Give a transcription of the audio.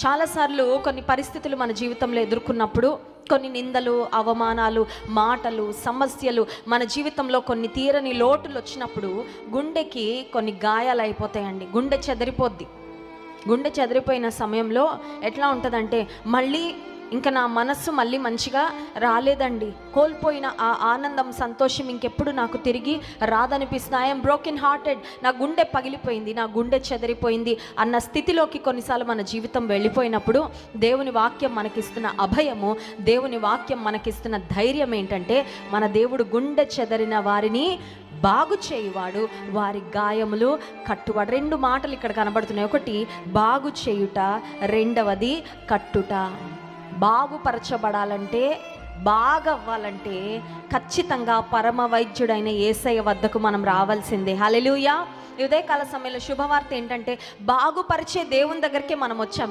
చాలాసార్లు కొన్ని పరిస్థితులు మన జీవితంలో ఎదుర్కొన్నప్పుడు, కొన్ని నిందలు, అవమానాలు, మాటలు, సమస్యలు, మన జీవితంలో కొన్ని తీరని లోటులు వచ్చినప్పుడు గుండెకి కొన్ని గాయాలు అయిపోతాయండి. గుండె చెదిరిపోద్ది. గుండె చెదిరిపోయిన సమయంలో ఎట్లా ఉంటుందంటే, మళ్ళీ ఇంకా నా మనస్సు మళ్ళీ మంచిగా రాలేదండి, కోల్పోయిన ఆ ఆనందం, సంతోషం ఇంకెప్పుడు నాకు తిరిగి రాదనిపిస్తుంది. ఐఎమ్ బ్రోకెన్ హార్టెడ్, నా గుండె పగిలిపోయింది, నా గుండె చెదిరిపోయింది అన్న స్థితిలోకి కొన్నిసార్లు మన జీవితం వెళ్ళిపోయినప్పుడు దేవుని వాక్యం మనకిస్తున్న అభయము, దేవుని వాక్యం మనకిస్తున్న ధైర్యం ఏంటంటే, మన దేవుడు గుండె చెదరిన వారిని బాగు చేయువాడు, వారి గాయములు కట్టువాడు. 2 మాటలు ఇక్కడ కనబడుతున్నాయి. ఒకటి బాగు చేయుట, రెండవది కట్టుట. బాగుపరచబడాలంటే, బాగా అవ్వాలంటే ఖచ్చితంగా పరమ వైద్యుడైన యేసయ్య వద్దకు మనం రావాల్సిందే. హల్లెలూయా. ఉదయకాల సమయంలో శుభవార్త ఏంటంటే, బాగుపరిచే దేవుని దగ్గరికే మనం వచ్చాం.